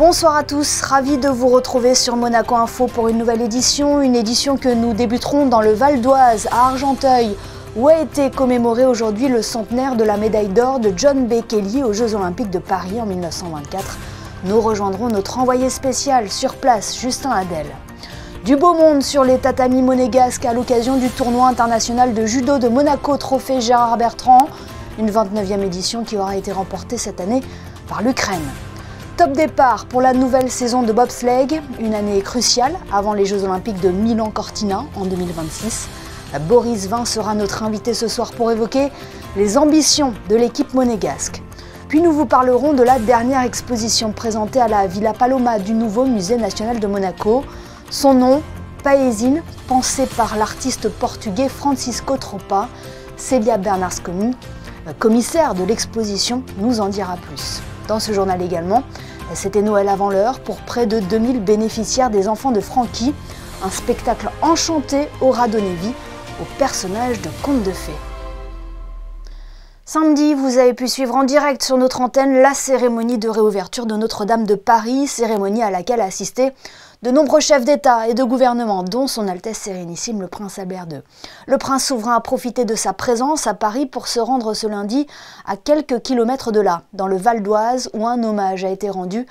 Bonsoir à tous, ravi de vous retrouver sur Monaco Info pour une nouvelle édition, que nous débuterons dans le Val d'Oise, à Argenteuil, où a été commémoré aujourd'hui le centenaire de la médaille d'or de John B. Kelly aux Jeux Olympiques de Paris en 1924. Nous rejoindrons notre envoyé spécial sur place, Justin Hadel. Du beau monde sur les tatamis monégasques à l'occasion du tournoi international de judo de Monaco Trophée Gérard Bertrand, une 29e édition qui aura été remportée cette année par l'Ukraine. Top départ pour la nouvelle saison de bobsleigh, une année cruciale avant les Jeux Olympiques de Milan-Cortina en 2026. Boris Vian sera notre invité ce soir pour évoquer les ambitions de l'équipe monégasque. Puis nous vous parlerons de la dernière exposition présentée à la Villa Paloma du nouveau Musée national de Monaco. Son nom, Paesine, pensé par l'artiste portugais Francisco Tropa. Célia Bernardsconi, commissaire de l'exposition, nous en dira plus. Dans ce journal également, c'était Noël avant l'heure pour près de 2000 bénéficiaires des Enfants de Francky. Un spectacle enchanté aura donné vie au personnage de conte de fées. Samedi, vous avez pu suivre en direct sur notre antenne la cérémonie de réouverture de Notre-Dame de Paris, cérémonie à laquelle a assisté de nombreux chefs d'État et de gouvernement, dont son Altesse Sérénissime le Prince Albert II. Le prince souverain a profité de sa présence à Paris pour se rendre ce lundi à quelques kilomètres de là, dans le Val d'Oise, où un hommage a été rendu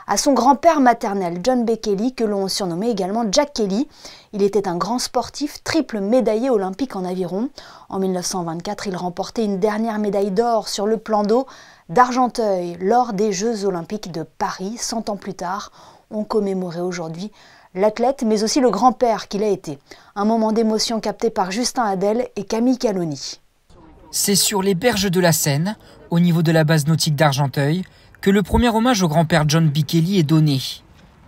à son grand-père maternel, John B. Kelly, que l'on surnommait également Jack Kelly. Il était un grand sportif, triple médaillé olympique en aviron. En 1924, il remportait une dernière médaille d'or sur le plan d'eau d'Argenteuil lors des Jeux Olympiques de Paris. 100 ans plus tard, on commémorait aujourd'hui l'athlète, mais aussi le grand-père qu'il a été. Un moment d'émotion capté par Justin Hadel et Camille Caloni. C'est sur les berges de la Seine, au niveau de la base nautique d'Argenteuil, que le premier hommage au grand-père John B. Kelly est donné.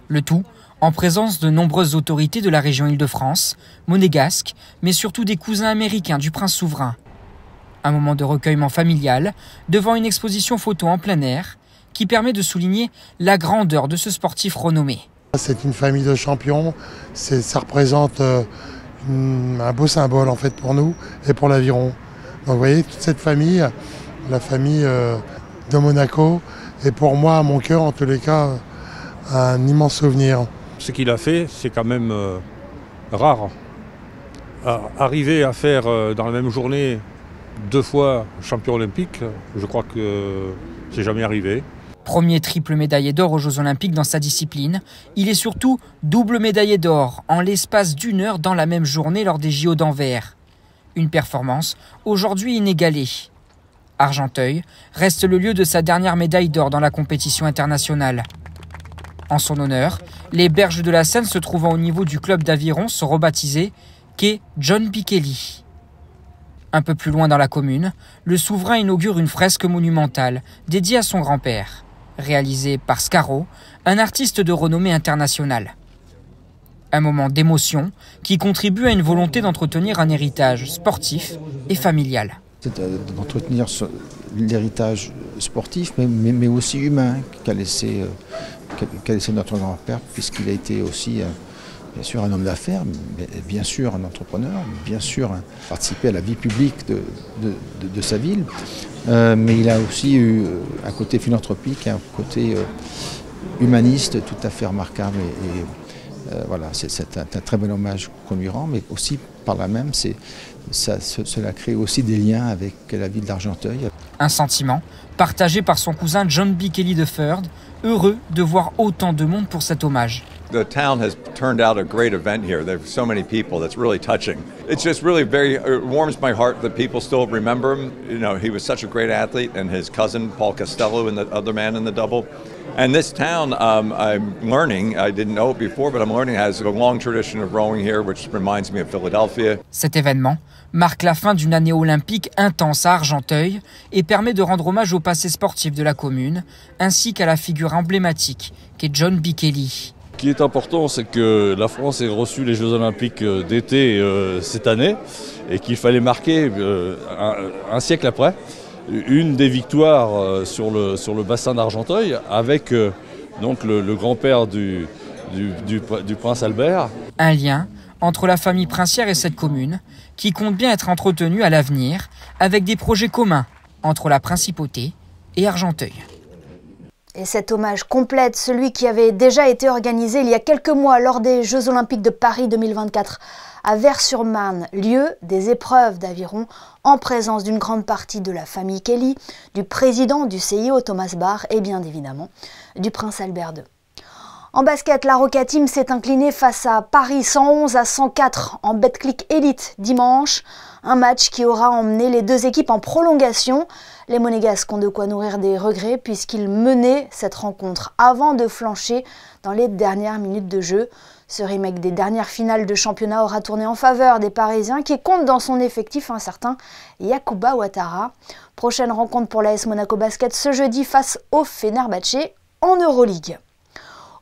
Le tout en présence de nombreuses autorités de la région Île-de-France, monégasques, mais surtout des cousins américains du prince souverain. Un moment de recueillement familial devant une exposition photo en plein air qui permet de souligner la grandeur de ce sportif renommé. C'est une famille de champions, ça représente un beau symbole en fait pour nous et pour l'aviron. Donc vous voyez, toute cette famille, la famille de Monaco, est pour moi, à mon cœur en tous les cas, un immense souvenir. Ce qu'il a fait, c'est quand même rare. Arriver à faire dans la même journée 2 fois champion olympique, je crois que c'est jamais arrivé. Premier triple médaillé d'or aux Jeux Olympiques dans sa discipline, il est surtout double médaillé d'or en l'espace d'1 heure dans la même journée lors des JO d'Anvers. Une performance aujourd'hui inégalée. Argenteuil reste le lieu de sa dernière médaille d'or dans la compétition internationale. En son honneur, les berges de la Seine se trouvant au niveau du club d'aviron sont rebaptisées quai John B. Kelly. Un peu plus loin dans la commune, le souverain inaugure une fresque monumentale dédiée à son grand-père, réalisée par Scaro, un artiste de renommée internationale. Un moment d'émotion qui contribue à une volonté d'entretenir un héritage sportif et familial. C'est d'entretenir l'héritage sportif, mais aussi humain qu'a laissé notre grand-père, puisqu'il a été aussi, bien sûr, un homme d'affaires, mais bien sûr un entrepreneur, bien sûr participé à la vie publique de sa ville, mais il a aussi eu un côté philanthropique, un côté humaniste tout à fait remarquable. Voilà, c'est un très bel hommage qu'on lui rend, mais aussi par là même, cela crée aussi des liens avec la ville d'Argenteuil. Un sentiment partagé par son cousin John B. Kelly III, heureux de voir autant de monde pour cet hommage. The town has turned out a great event here. There's so many people that's really touching. It's just really it warms my heart that people still remember him. You know, he was such a great athlete, and his cousin Paul Costello and the other man in the double. And this town, I'm learning, I didn't know it before, but I'm learning has a long tradition of rowing here, which reminds me of Philadelphia. Cet événement marque la fin d'une année olympique intense à Argenteuil et permet de rendre hommage au passé sportif de la commune, ainsi qu'à la figure emblématique qu'est John B. Kelly. Ce qui est important, c'est que la France ait reçu les Jeux Olympiques d'été cette année et qu'il fallait marquer un siècle après une des victoires sur le bassin d'Argenteuil avec donc le grand-père du prince Albert. Un lien entre la famille princière et cette commune qui compte bien être entretenue à l'avenir avec des projets communs entre la principauté et Argenteuil. Et cet hommage complète celui qui avait déjà été organisé il y a quelques mois lors des Jeux Olympiques de Paris 2024 à Vers-sur-Marne, lieu des épreuves d'aviron en présence d'une grande partie de la famille Kelly, du président du CIO Thomas Bach et bien évidemment du prince Albert II. En basket, la Roca Team s'est inclinée face à Paris 111-104 en Betclic Elite dimanche. Un match qui aura emmené les deux équipes en prolongation. Les Monégasques ont de quoi nourrir des regrets puisqu'ils menaient cette rencontre avant de flancher dans les dernières minutes de jeu. Ce remake des dernières finales de championnat aura tourné en faveur des Parisiens qui comptent dans son effectif un certain Yacouba Ouattara. Prochaine rencontre pour l'AS Monaco Basket ce jeudi face au Fenerbahçe en Euroleague.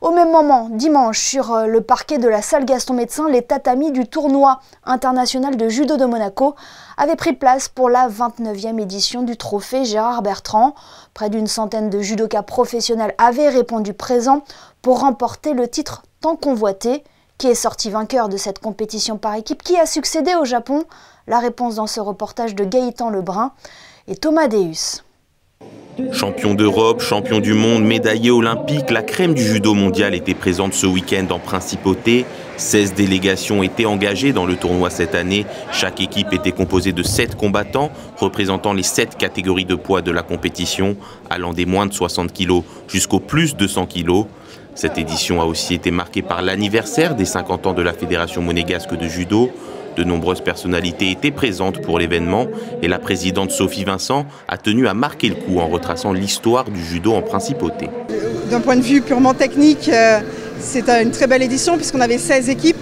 Au même moment, dimanche, sur le parquet de la salle Gaston Médecin, les tatamis du tournoi international de judo de Monaco avaient pris place pour la 29e édition du trophée Gérard Bertrand. Près d'une centaine de judokas professionnels avaient répondu présent pour remporter le titre tant convoité. Qui est sorti vainqueur de cette compétition par équipe? Qui a succédé au Japon? La réponse dans ce reportage de Gaëtan Lebrun et Thomas Deus. Champion d'Europe, champion du monde, médaillé olympique, la crème du judo mondial était présente ce week-end en Principauté. 16 délégations étaient engagées dans le tournoi cette année. Chaque équipe était composée de 7 combattants, représentant les 7 catégories de poids de la compétition, allant des moins de 60 kg jusqu'aux plus de 100 kg. Cette édition a aussi été marquée par l'anniversaire des 50 ans de la Fédération monégasque de judo. De nombreuses personnalités étaient présentes pour l'événement et la présidente Sophie Vincent a tenu à marquer le coup en retraçant l'histoire du judo en Principauté. D'un point de vue purement technique, c'est une très belle édition puisqu'on avait 16 équipes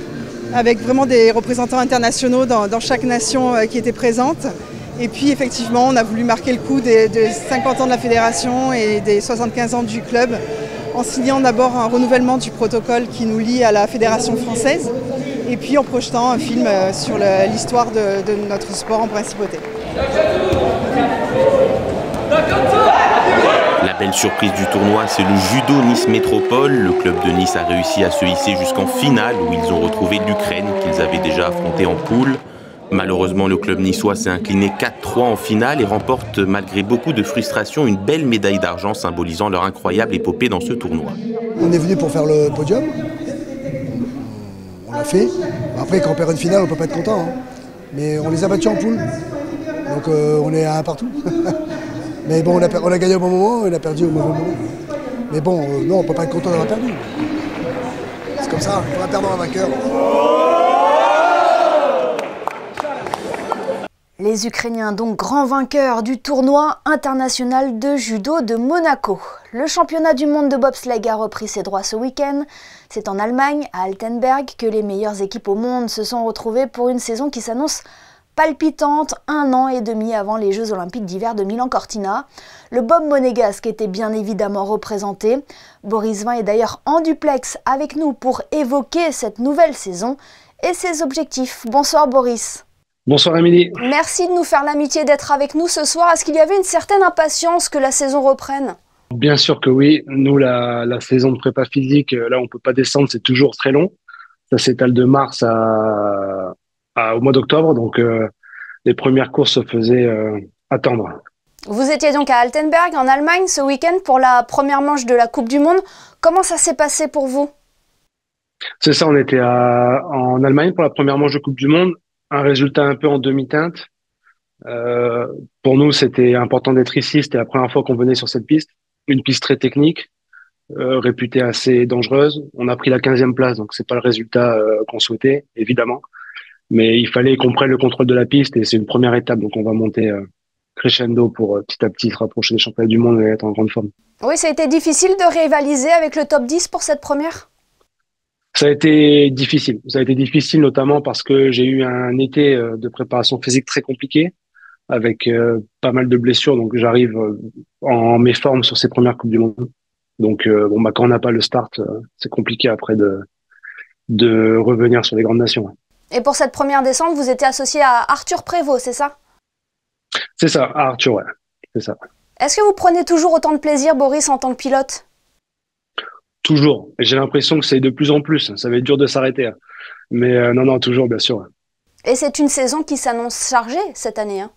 avec vraiment des représentants internationaux dans chaque nation qui était présente. Et puis effectivement, on a voulu marquer le coup des 50 ans de la fédération et des 75 ans du club en signant d'abord un renouvellement du protocole qui nous lie à la fédération française. Et puis en projetant un film sur l'histoire de notre sport en Principauté. La belle surprise du tournoi, c'est le Judo Nice Métropole. Le club de Nice a réussi à se hisser jusqu'en finale où ils ont retrouvé l'Ukraine qu'ils avaient déjà affronté en poule. Malheureusement, le club niçois s'est incliné 4-3 en finale et remporte, malgré beaucoup de frustration, une belle médaille d'argent symbolisant leur incroyable épopée dans ce tournoi. On est venu pour faire le podium. On l'a fait. Après, quand on perd une finale, on ne peut pas être content. Hein. Mais on les a battus en poule. Donc on est à un partout. Mais bon, on a gagné au bon moment, on a perdu au mauvais moment. Mais bon, non, on ne peut pas être content d'avoir perdu. C'est comme ça, on va perdre un vainqueur. Les Ukrainiens donc grands vainqueurs du tournoi international de judo de Monaco. Le championnat du monde de bobsleigh a repris ses droits ce week-end. C'est en Allemagne, à Altenberg, que les meilleures équipes au monde se sont retrouvées pour une saison qui s'annonce palpitante 1 an et demi avant les Jeux Olympiques d'hiver de Milan-Cortina. Le bob monégasque était bien évidemment représenté. Boris Vian est d'ailleurs en duplex avec nous pour évoquer cette nouvelle saison et ses objectifs. Bonsoir Boris. Bonsoir Amélie. Merci de nous faire l'amitié d'être avec nous ce soir. Est-ce qu'il y avait une certaine impatience que la saison reprenne? Bien sûr que oui. Nous, la saison de prépa physique, là on peut pas descendre, c'est toujours très long. Ça s'étale de mars au mois d'octobre, donc les premières courses se faisaient attendre. Vous étiez donc à Altenberg, en Allemagne, ce week-end pour la première manche de la Coupe du Monde. Comment ça s'est passé pour vous? C'est ça, on était en Allemagne pour la première manche de Coupe du Monde. Un résultat un peu en demi-teinte. Pour nous, c'était important d'être ici. C'était la première fois qu'on venait sur cette piste. Une piste très technique, réputée assez dangereuse. On a pris la 15e place, donc c'est pas le résultat qu'on souhaitait, évidemment. Mais il fallait qu'on prenne le contrôle de la piste et c'est une première étape. Donc on va monter crescendo pour petit à petit se rapprocher des championnats du monde et être en grande forme. Oui, ça a été difficile de rivaliser avec le top 10 pour cette première? Ça a été difficile. Ça a été difficile notamment parce que j'ai eu un été de préparation physique très compliqué avec pas mal de blessures. Donc j'arrive en méforme sur ces premières Coupes du Monde. Donc quand on n'a pas le start, c'est compliqué après de revenir sur les grandes nations. Et pour cette première descente, vous étiez associé à Arthur Prévost, c'est ça? C'est ça, Arthur, ouais. C'est ça. Est-ce que vous prenez toujours autant de plaisir, Boris, en tant que pilote? Toujours. Et j'ai l'impression que c'est de plus en plus. Ça va être dur de s'arrêter. Mais non, toujours, bien sûr. Et c'est une saison qui s'annonce chargée cette année, hein?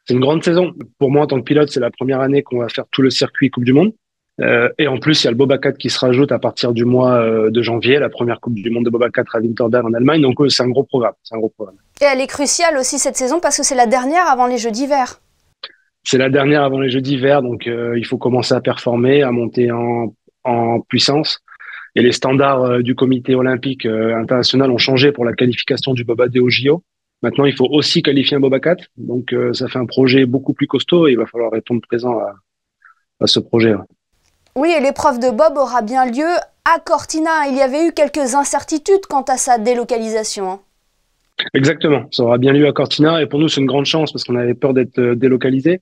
C'est une grande saison. Pour moi, en tant que pilote, c'est la première année qu'on va faire tout le circuit Coupe du Monde. Et en plus, il y a le Boba 4 qui se rajoute à partir du mois de janvier, la première Coupe du Monde de Boba 4 à Winterberg en Allemagne. Donc c'est un gros programme. C'est un gros programme. Et elle est cruciale aussi cette saison parce que c'est la dernière avant les Jeux d'hiver. C'est la dernière avant les Jeux d'hiver, donc il faut commencer à performer, à monter en puissance. Et les standards du comité olympique international ont changé pour la qualification du Boba 2 au JO. Maintenant, il faut aussi qualifier un Boba 4. Donc ça fait un projet beaucoup plus costaud et il va falloir répondre présent à ce projet. Oui, et l'épreuve de Bob aura bien lieu à Cortina. Il y avait eu quelques incertitudes quant à sa délocalisation. Exactement, ça aura bien lieu à Cortina. Et pour nous, c'est une grande chance parce qu'on avait peur d'être délocalisé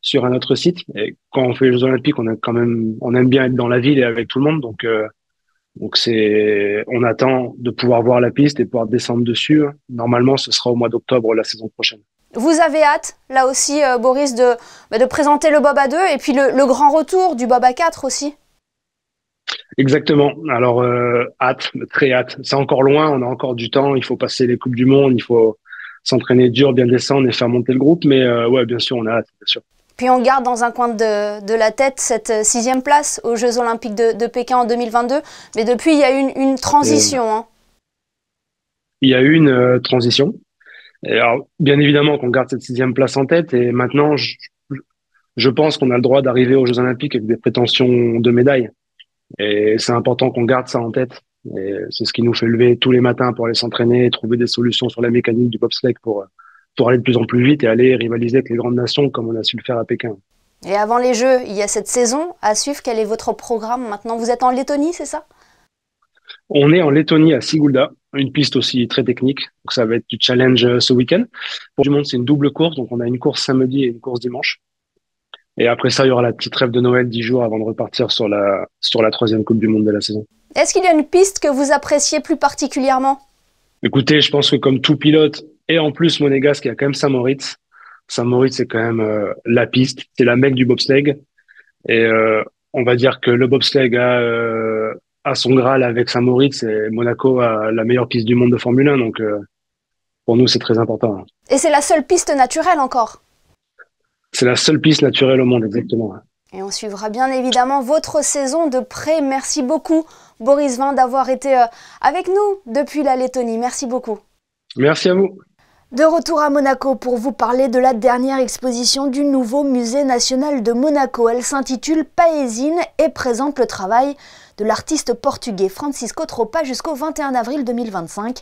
sur un autre site. Et quand on fait les Jeux Olympiques, on aime bien être dans la ville et avec tout le monde. Donc on attend de pouvoir voir la piste et pouvoir descendre dessus. Normalement, ce sera au mois d'octobre la saison prochaine. Vous avez hâte, là aussi, Boris, de présenter le Boba 2 et puis le grand retour du Boba 4 aussi. Exactement. Alors, hâte, très hâte. C'est encore loin, on a encore du temps. Il faut passer les Coupes du Monde, il faut s'entraîner dur, bien descendre et faire monter le groupe. Mais ouais, bien sûr, on a hâte, bien sûr. Puis on garde dans un coin de la tête cette 6e place aux Jeux Olympiques de Pékin en 2022. Mais depuis, il y a eu une transition. Il y a eu une transition. Et alors, bien évidemment qu'on garde cette 6e place en tête. Et maintenant, je pense qu'on a le droit d'arriver aux Jeux Olympiques avec des prétentions de médailles. Et c'est important qu'on garde ça en tête. Et c'est ce qui nous fait lever tous les matins pour aller s'entraîner et trouver des solutions sur la mécanique du bobsleigh pour aller de plus en plus vite et aller rivaliser avec les grandes nations comme on a su le faire à Pékin. Et avant les Jeux, il y a cette saison à suivre. Quel est votre programme maintenant? Vous êtes en Lettonie, c'est ça? On est en Lettonie à Sigulda, une piste aussi très technique. Donc ça va être du challenge ce week-end. Pour du monde, c'est une double course. Donc on a une course samedi et une course dimanche. Et après ça, il y aura la petite trêve de Noël 10 jours avant de repartir sur la 3e Coupe du Monde de la saison. Est-ce qu'il y a une piste que vous appréciez plus particulièrement? Écoutez, je pense que comme tout pilote, et en plus monégasque, il y a quand même Saint-Moritz. Saint-Moritz, c'est quand même la piste. C'est la mecque du bobsleigh. Et on va dire que le bobsleigh a son Graal avec Saint-Moritz et Monaco a la meilleure piste du monde de Formule 1. Donc pour nous, c'est très important. Et c'est la seule piste naturelle encore? C'est la seule piste naturelle au monde, exactement. Et on suivra bien évidemment votre saison de près. Merci beaucoup, Boris Vian, d'avoir été avec nous depuis la Lettonie. Merci beaucoup. Merci à vous. De retour à Monaco pour vous parler de la dernière exposition du nouveau musée national de Monaco. Elle s'intitule Paesine et présente le travail de l'artiste portugais Francisco Tropa jusqu'au 21 avril 2025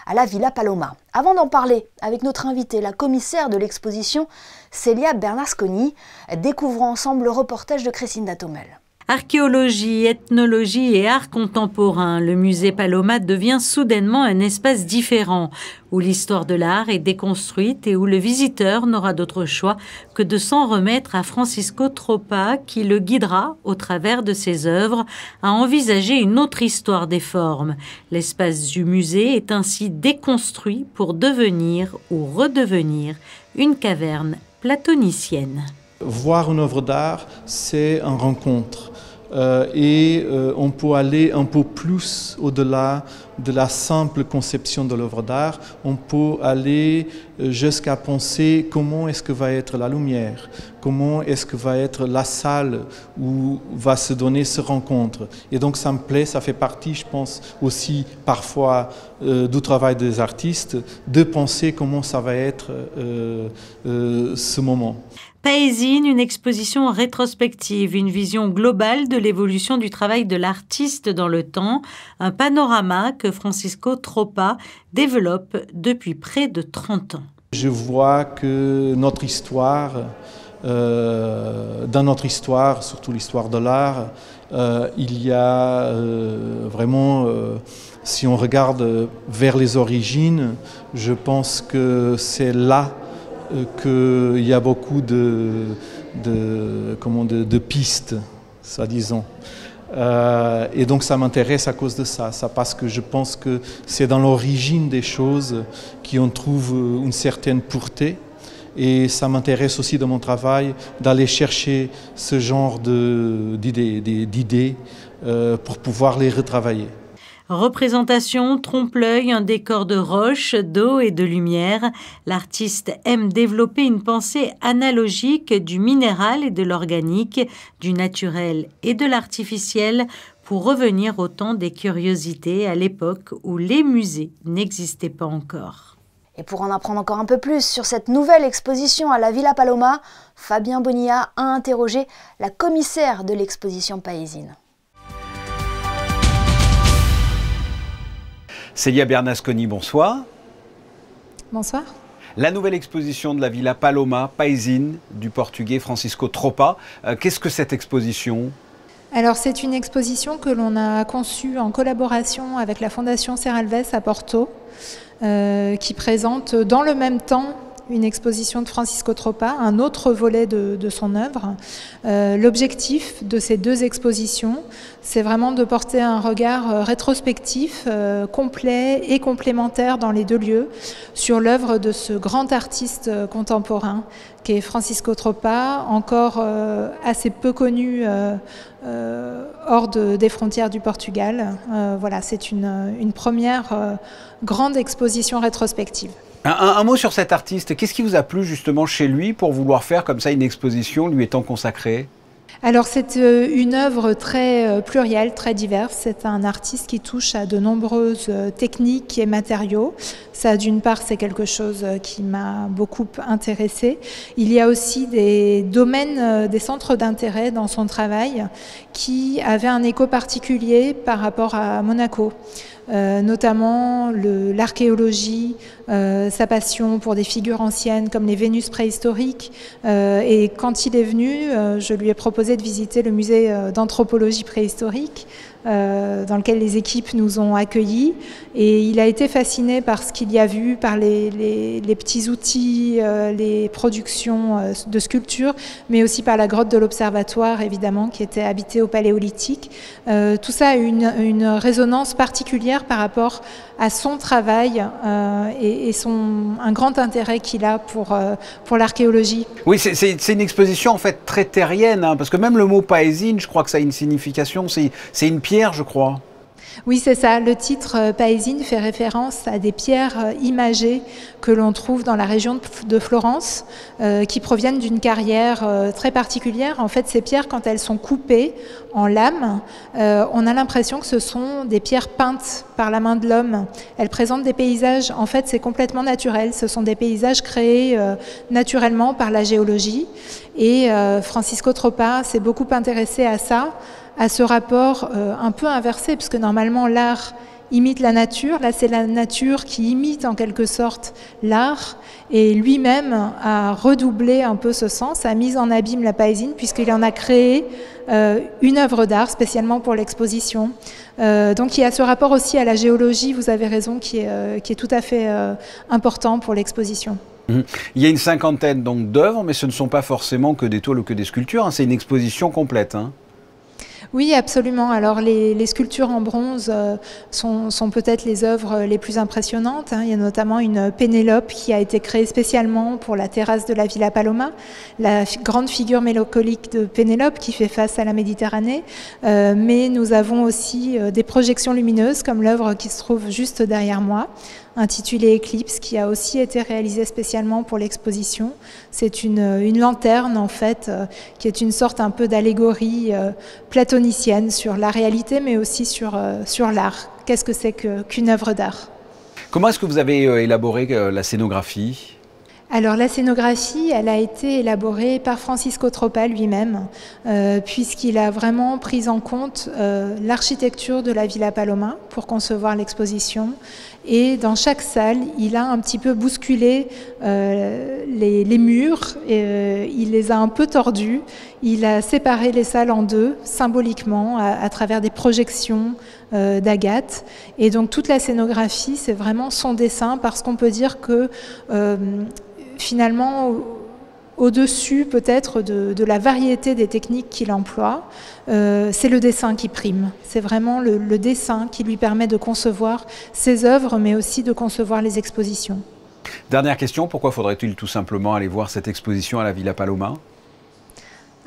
à la Villa Paloma. Avant d'en parler avec notre invitée, la commissaire de l'exposition, Célia Bernasconi, découvrons ensemble le reportage de Crescinda Tomel. Archéologie, ethnologie et art contemporain, le musée Paloma devient soudainement un espace différent, où l'histoire de l'art est déconstruite et où le visiteur n'aura d'autre choix que de s'en remettre à Francisco Tropa, qui le guidera, au travers de ses œuvres, à envisager une autre histoire des formes. L'espace du musée est ainsi déconstruit pour devenir ou redevenir une caverne platonicienne. Voir une œuvre d'art, c'est une rencontre. On peut aller un peu plus au-delà de la simple conception de l'œuvre d'art. On peut aller jusqu'à penser comment est-ce que va être la lumière, comment est-ce que va être la salle où va se donner cette rencontre. Et donc ça me plaît, ça fait partie, je pense, aussi parfois du travail des artistes, de penser comment ça va être ce moment. Paesine, une exposition rétrospective, une vision globale de l'évolution du travail de l'artiste dans le temps, un panorama que Francisco Tropa développe depuis près de 30 ans. Je vois que notre histoire, dans notre histoire, surtout l'histoire de l'art, il y a vraiment, si on regarde vers les origines, je pense que c'est là qu'il y a beaucoup de pistes, soi-disant. Et donc ça m'intéresse à cause de ça, parce que je pense que c'est dans l'origine des choses qu'on trouve une certaine pureté. Et ça m'intéresse aussi dans mon travail d'aller chercher ce genre d'idées pour pouvoir les retravailler. Représentation, trompe-l'œil, un décor de roches, d'eau et de lumière. L'artiste aime développer une pensée analogique du minéral et de l'organique, du naturel et de l'artificiel, pour revenir au temps des curiosités à l'époque où les musées n'existaient pas encore. Et pour en apprendre encore un peu plus sur cette nouvelle exposition à la Villa Paloma, Fabien Bonilla a interrogé la commissaire de l'exposition Paesine. Célia Bernasconi, bonsoir. Bonsoir. La nouvelle exposition de la Villa Paloma, Paesine, du portugais Francisco Tropa. Qu'est-ce que cette exposition ? Alors c'est une exposition que l'on a conçue en collaboration avec la Fondation Serralves à Porto, qui présente dans le même temps une exposition de Francisco Tropa, un autre volet de son œuvre. L'objectif de ces deux expositions, c'est vraiment de porter un regard rétrospectif, complet et complémentaire dans les deux lieux, sur l'œuvre de ce grand artiste contemporain qui est Francisco Tropa, encore assez peu connu hors des frontières du Portugal. Voilà, c'est une première grande exposition rétrospective. Un mot sur cet artiste. Qu'est-ce qui vous a plu justement chez lui pour vouloir faire comme ça une exposition lui étant consacrée ? Alors c'est une œuvre très plurielle, très diverse. C'est un artiste qui touche à de nombreuses techniques et matériaux. Ça, d'une part, c'est quelque chose qui m'a beaucoup intéressée. Il y a aussi des domaines, des centres d'intérêt dans son travail qui avaient un écho particulier par rapport à Monaco. Notamment l'archéologie, sa passion pour des figures anciennes comme les Vénus préhistoriques. Et quand il est venu, je lui ai proposé de visiter le musée d'anthropologie préhistorique, dans lequel les équipes nous ont accueillis. Et il a été fasciné par ce qu'il y a vu, par les petits outils, les productions de sculptures, mais aussi par la grotte de l'Observatoire, évidemment, qui était habitée au Paléolithique. Tout ça a une résonance particulière par rapport à son travail et un grand intérêt qu'il a pour l'archéologie. Oui, c'est une exposition en fait très terrienne, hein, parce que même le mot Paesine, je crois que ça a une signification, c'est une pierre, je crois. Oui, c'est ça. Le titre Paesine fait référence à des pierres imagées que l'on trouve dans la région de Florence, qui proviennent d'une carrière très particulière. En fait, ces pierres, quand elles sont coupées en lames, on a l'impression que ce sont des pierres peintes par la main de l'homme. Elles présentent des paysages, en fait, c'est complètement naturel. Ce sont des paysages créés naturellement par la géologie. Et Francisco Tropa s'est beaucoup intéressé à ça, à ce rapport un peu inversé, puisque normalement l'art imite la nature. Là, c'est la nature qui imite en quelque sorte l'art, et lui-même a redoublé un peu ce sens, a mis en abîme la Paesine, puisqu'il en a créé une œuvre d'art spécialement pour l'exposition. Donc il y a ce rapport aussi à la géologie, vous avez raison, qui est tout à fait important pour l'exposition. Il y a une cinquantaine donc d'œuvres, mais ce ne sont pas forcément que des toiles ou que des sculptures, hein. C'est une exposition complète, hein. Oui, absolument. Alors les sculptures en bronze sont peut-être les œuvres les plus impressionnantes. Il y a notamment une Pénélope qui a été créée spécialement pour la terrasse de la Villa Paloma, la grande figure mélancolique de Pénélope qui fait face à la Méditerranée. Mais nous avons aussi des projections lumineuses comme l'œuvre qui se trouve juste derrière moi, intitulée Éclipse, qui a aussi été réalisée spécialement pour l'exposition. C'est une lanterne, en fait, qui est une sorte un peu d'allégorie platonicienne sur la réalité, mais aussi sur l'art. Qu'est-ce que c'est qu'une œuvre d'art ? Comment est-ce que vous avez élaboré la scénographie ? Alors la scénographie, elle a été élaborée par Francisco Tropa lui-même, puisqu'il a vraiment pris en compte l'architecture de la Villa Paloma pour concevoir l'exposition. Et dans chaque salle, il a un petit peu bousculé les murs, il les a un peu tordus, il a séparé les salles en deux, symboliquement, à travers des projections d'Agathe. Et donc toute la scénographie, c'est vraiment son dessin, parce qu'on peut dire que finalement, au-dessus peut-être de la variété des techniques qu'il emploie, c'est le dessin qui prime. C'est vraiment le dessin qui lui permet de concevoir ses œuvres, mais aussi de concevoir les expositions. Dernière question, pourquoi faudrait-il tout simplement aller voir cette exposition à la Villa Paloma ?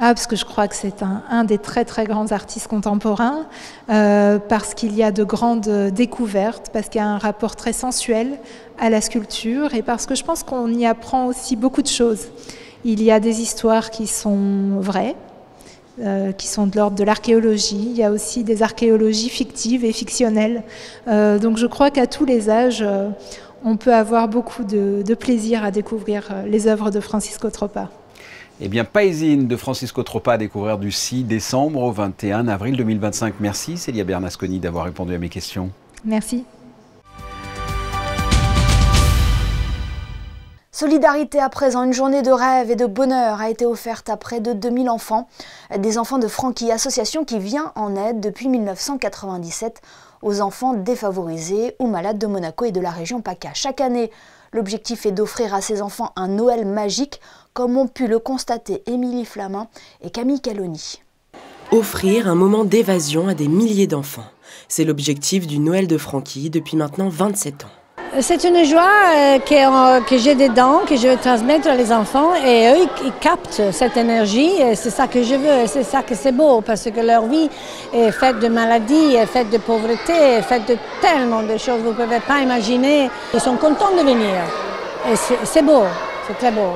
Parce que je crois que c'est un des très très grands artistes contemporains, parce qu'il y a de grandes découvertes, parce qu'il y a un rapport très sensuel à la sculpture et parce que je pense qu'on y apprend aussi beaucoup de choses. Il y a des histoires qui sont vraies, qui sont de l'ordre de l'archéologie. Il y a aussi des archéologies fictives et fictionnelles. Donc je crois qu'à tous les âges, on peut avoir beaucoup de plaisir à découvrir les œuvres de Francisco Troppa. Eh bien, Paesine de Francisco Troppa à découvrir du 6 décembre au 21 avril 2025. Merci Célia Bernasconi d'avoir répondu à mes questions. Merci. Solidarité à présent, une journée de rêve et de bonheur a été offerte à près de 2000 enfants. Des enfants de Francky, association qui vient en aide depuis 1997 aux enfants défavorisés ou malades de Monaco et de la région PACA. Chaque année, l'objectif est d'offrir à ces enfants un Noël magique, comme ont pu le constater Émilie Flamin et Camille Caloni. Offrir un moment d'évasion à des milliers d'enfants. C'est l'objectif du Noël de Francky depuis maintenant 27 ans. C'est une joie que j'ai dedans, que je veux transmettre aux enfants et eux, ils captent cette énergie et c'est ça que je veux, c'est ça que c'est beau parce que leur vie est faite de maladies, est faite de pauvreté, est faite de tellement de choses que vous ne pouvez pas imaginer. Ils sont contents de venir et c'est beau, c'est très beau.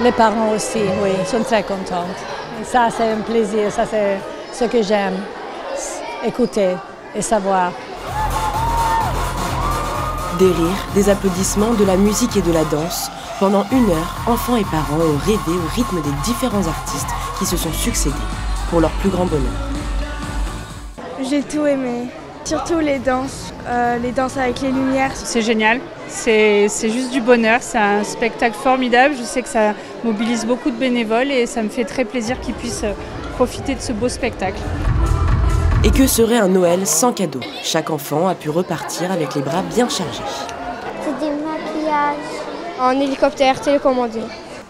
Les parents aussi, oui, sont très contents. Et ça, c'est un plaisir, ça c'est ce que j'aime, écouter et savoir. Des rires, des applaudissements, de la musique et de la danse. Pendant 1 heure, enfants et parents ont rêvé au rythme des différents artistes qui se sont succédés pour leur plus grand bonheur. J'ai tout aimé, surtout les danses avec les lumières. C'est génial, c'est juste du bonheur, c'est un spectacle formidable. Je sais que ça mobilise beaucoup de bénévoles et ça me fait très plaisir qu'ils puissent profiter de ce beau spectacle. Et que serait un Noël sans cadeau? Chaque enfant a pu repartir avec les bras bien chargés. C'est du maquillage. En hélicoptère télécommandé.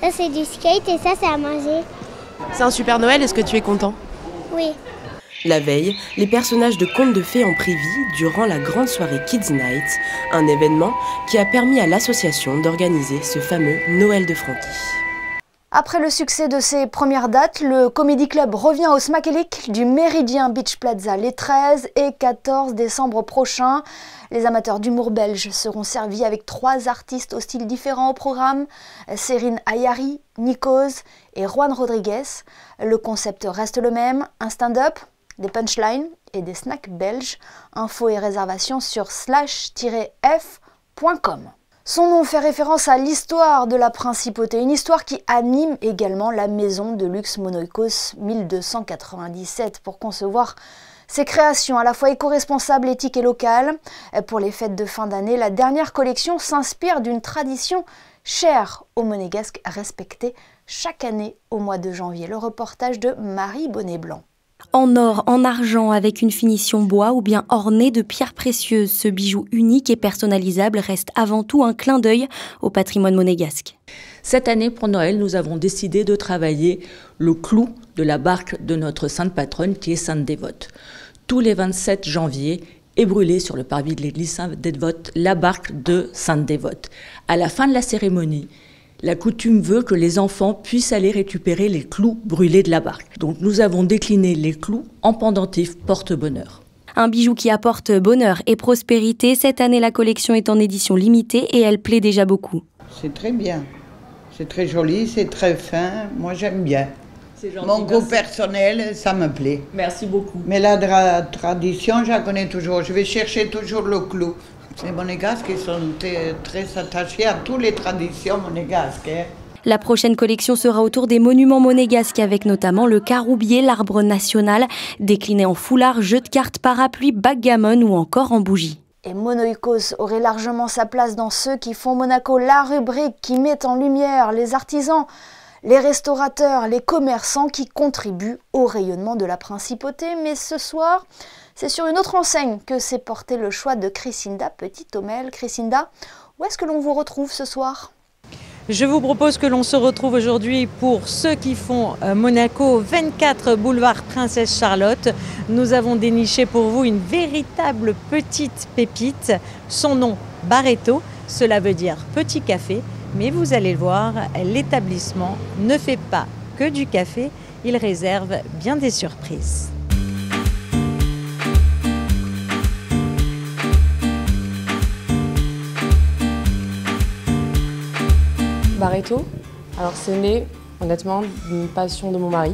Ça c'est du skate et ça c'est à manger. C'est un super Noël, est-ce que tu es content? Oui. La veille, les personnages de contes de fées ont pris vie durant la grande soirée Kids Night, un événement qui a permis à l'association d'organiser ce fameux Noël de Francky. Après le succès de ses premières dates, le Comedy Club revient au Smakelijk du Méridien Beach Plaza les 13 et 14 décembre prochains. Les amateurs d'humour belge seront servis avec 3 artistes au style différent au programme, Serine Ayari, Nikos et Juan Rodriguez. Le concept reste le même, un stand-up, des punchlines et des snacks belges. Infos et réservations sur slash-f.com. Son nom fait référence à l'histoire de la principauté, une histoire qui anime également la maison de luxe Monoikos 1297 pour concevoir ses créations à la fois éco-responsables, éthiques et locales. Pour les fêtes de fin d'année, la dernière collection s'inspire d'une tradition chère aux Monégasques respectée chaque année au mois de janvier. Le reportage de Marie Bonnet-Blanc. En or, en argent, avec une finition bois ou bien orné de pierres précieuses, ce bijou unique et personnalisable reste avant tout un clin d'œil au patrimoine monégasque. Cette année, pour Noël, nous avons décidé de travailler le clou de la barque de notre sainte patronne qui est Sainte Dévote. Tous les 27 janvier est brûlée sur le parvis de l'église Sainte Dévote la barque de Sainte Dévote. À la fin de la cérémonie, la coutume veut que les enfants puissent aller récupérer les clous brûlés de la barque. Donc nous avons décliné les clous en pendentif porte-bonheur. Un bijou qui apporte bonheur et prospérité. Cette année, la collection est en édition limitée et elle plaît déjà beaucoup. C'est très bien. C'est très joli, c'est très fin. Moi, j'aime bien. Mon goût personnel, ça me plaît. Merci beaucoup. Mais la tradition, je la connais toujours. Je vais chercher toujours le clou. Les Monégasques sont très attachés à toutes les traditions monégasques. La prochaine collection sera autour des monuments monégasques avec notamment le caroubier, l'arbre national, décliné en foulard, jeux de cartes, parapluie, backgammon ou encore en bougie. Et Monoikos aurait largement sa place dans ceux qui font Monaco, la rubrique qui met en lumière les artisans, les restaurateurs, les commerçants qui contribuent au rayonnement de la principauté. Mais ce soir, c'est sur une autre enseigne que s'est porté le choix de Chrisinda Petit-Homel. Chrisinda, où est-ce que l'on vous retrouve ce soir ? Je vous propose que l'on se retrouve aujourd'hui pour ceux qui font Monaco, 24 boulevard Princesse Charlotte. Nous avons déniché pour vous une véritable petite pépite. Son nom, Barretto, cela veut dire petit café. Mais vous allez le voir, l'établissement ne fait pas que du café, il réserve bien des surprises. Barreto, alors c'est né honnêtement d'une passion de mon mari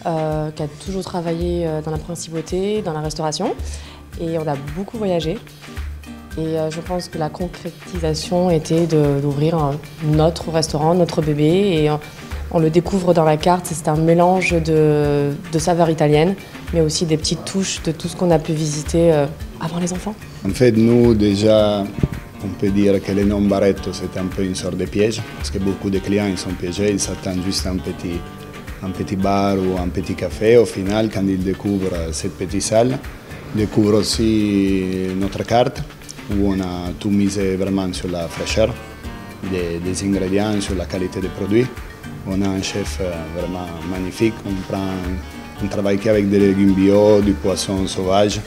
qui a toujours travaillé dans la principauté, dans la restauration et on a beaucoup voyagé et je pense que la concrétisation était d'ouvrir notre restaurant, notre bébé et on le découvre dans la carte, c'est un mélange de saveurs italiennes mais aussi des petites touches de tout ce qu'on a pu visiter avant les enfants. En fait, nous déjà on peut dire que le nom Barreto, c'est un peu une sorte de piège, parce que beaucoup de clients ils sont piégés, ils s'attendent juste à un petit bar ou un petit café. Au final, quand ils découvrent cette petite salle, ils découvrent aussi notre carte, où on a tout misé vraiment sur la fraîcheur des ingrédients, sur la qualité des produits. On a un chef vraiment magnifique, on travaille qu'avec des légumes bio, du poisson sauvage,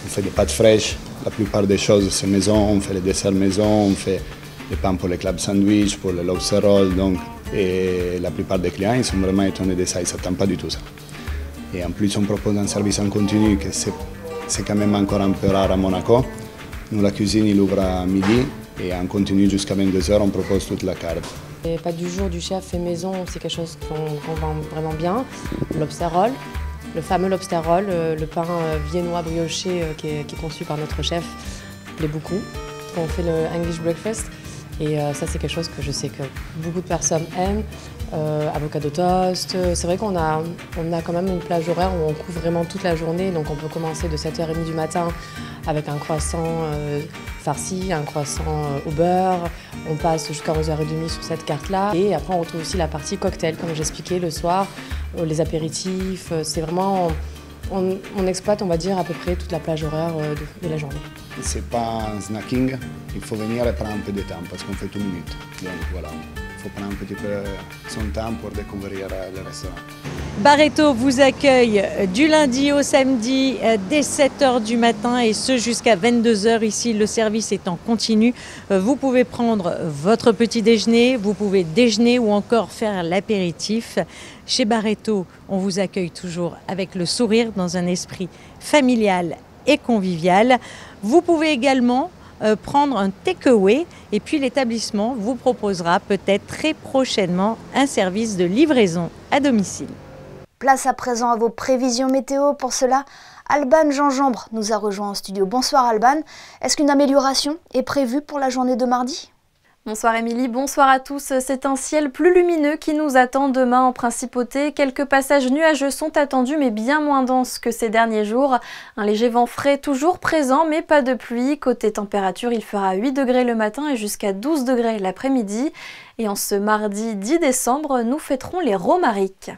on fait des pâtes fraîches. La plupart des choses, c'est maison, on fait les desserts maison, on fait les pains pour les club sandwich, pour les lobster roll. Donc, et la plupart des clients ils sont vraiment étonnés de ça, ils ne s'attendent pas du tout ça. Et en plus, on propose un service en continu que c'est quand même encore un peu rare à Monaco. Nous, la cuisine, il ouvre à midi et en continu jusqu'à 22h, on propose toute la carte. Les pâtes du jour du chef fait maison, c'est quelque chose qu'on vend vraiment bien. Lobster roll. Le fameux lobster roll, le pain viennois brioché qui est conçu par notre chef, plaît beaucoup. On fait le English breakfast et ça c'est quelque chose que je sais que beaucoup de personnes aiment. Avocado toast, c'est vrai qu'on a quand même une plage horaire où on couvre vraiment toute la journée, donc on peut commencer de 7h30 du matin avec un croissant farci, un croissant au beurre, on passe jusqu'à 11h30 sur cette carte-là et après on retrouve aussi la partie cocktail comme j'expliquais le soir, les apéritifs, c'est vraiment, on exploite on va dire à peu près toute la plage horaire de la journée. C'est pas un snacking, il faut venir et prendre un peu de temps parce qu'on fait tout minute, donc voilà. Il faut prendre un petit peu son temps pour découvrir le restaurant. Barreto vous accueille du lundi au samedi dès 7h du matin et ce jusqu'à 22h. Ici, le service est en continu. Vous pouvez prendre votre petit déjeuner, vous pouvez déjeuner ou encore faire l'apéritif. Chez Barreto, on vous accueille toujours avec le sourire dans un esprit familial et convivial. Vous pouvez également prendre un takeaway et puis l'établissement vous proposera peut-être très prochainement un service de livraison à domicile. Place à présent à vos prévisions météo. Pour cela, Alban Gingembre nous a rejoint en studio. Bonsoir Alban. Est-ce qu'une amélioration est prévue pour la journée de mardi ? Bonsoir Émilie, bonsoir à tous. C'est un ciel plus lumineux qui nous attend demain en principauté. Quelques passages nuageux sont attendus mais bien moins denses que ces derniers jours. Un léger vent frais toujours présent mais pas de pluie. Côté température, il fera 8 degrés le matin et jusqu'à 12 degrés l'après-midi. Et en ce mardi 10 décembre, nous fêterons les Romariques.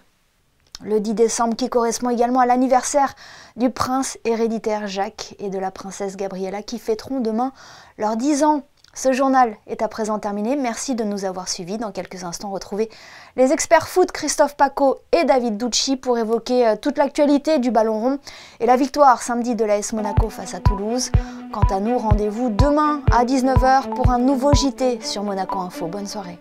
Le 10 décembre qui correspond également à l'anniversaire du prince héréditaire Jacques et de la princesse Gabriella qui fêteront demain leurs 10 ans. Ce journal est à présent terminé. Merci de nous avoir suivis. Dans quelques instants, retrouvez les experts foot Christophe Paco et David Ducci pour évoquer toute l'actualité du ballon rond et la victoire samedi de l'AS Monaco face à Toulouse. Quant à nous, rendez-vous demain à 19h pour un nouveau JT sur Monaco Info. Bonne soirée.